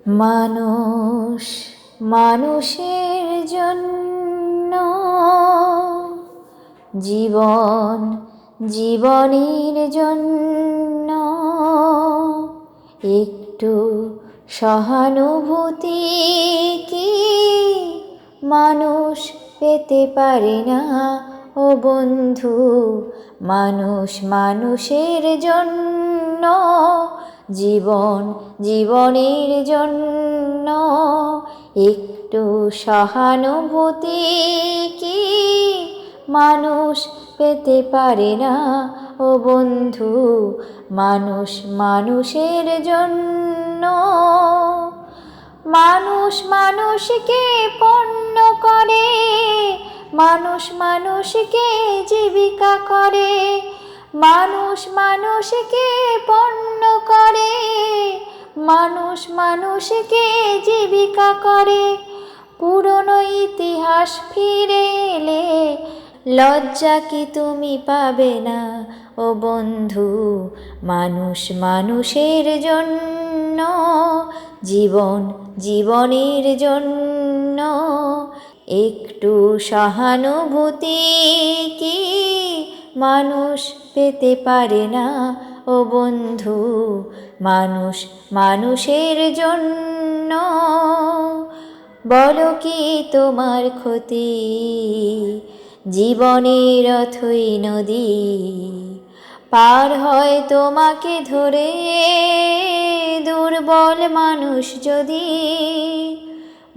মানুষ মানুষের জন্য, জীবন জীবনের জন্য একটু সহানুভূতি কি মানুষ পেতে পারে না ও বন্ধু? মানুষ মানুষের জন্য, জীবন জীবনের জন্য একটু সহানুভূতি কি মানুষ পেতে পারে না ও বন্ধু? মানুষ মানুষের জন্য। মানুষ মানুষকে পণ্য করে, মানুষ মানুষকে জীবিকা করে, মানুষ মানুষকে পণ্য করে, মানুষ মানুষকে জীবিকা করে। পুরনো ইতিহাস ফিরে এলে লজ্জা কি তুমি পাবে না ও বন্ধু? মানুষ মানুষের জন্য, জীবন জীবনের জন্য একটু সহানুভূতি কি মানুষ পেতে পারে না ও বন্ধু? মানুষ মানুষের জন্য। বলো কি তোমার ক্ষতি জীবনের অথই নদী পার হয় তোমাকে ধরে দুর্বল মানুষ যদি?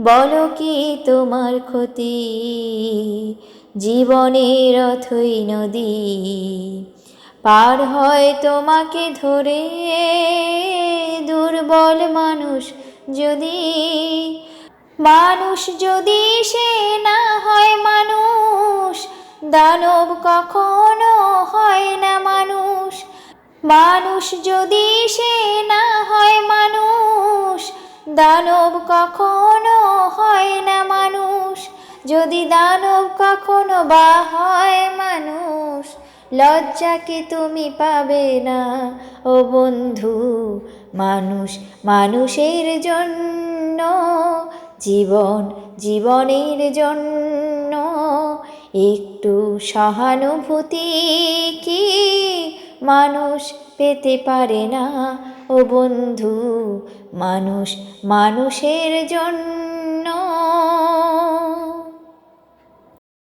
বলো কি তোমার ক্ষতি জীবনের অথই নদী পার হয় তোমাকে ধরে দুর্বল মানুষ যদি? মানুষ যদি সে না হয় মানুষ, দানব কখনো হয় না মানুষ। মানুষ যদি সে না হয় মানুষ, দানব কখনো হয় না মানুষ। যদি দানব কখনো বা হয় মানুষ, লজ্জা কি তুমি পাবে না ও বন্ধু? মানুষ মানুষের জন্য, জীবন জীবনের জন্য একটু সহানুভূতি কি মানুষ পেতে পারে না ও বন্ধু? মানুষ মানুষের জন্য।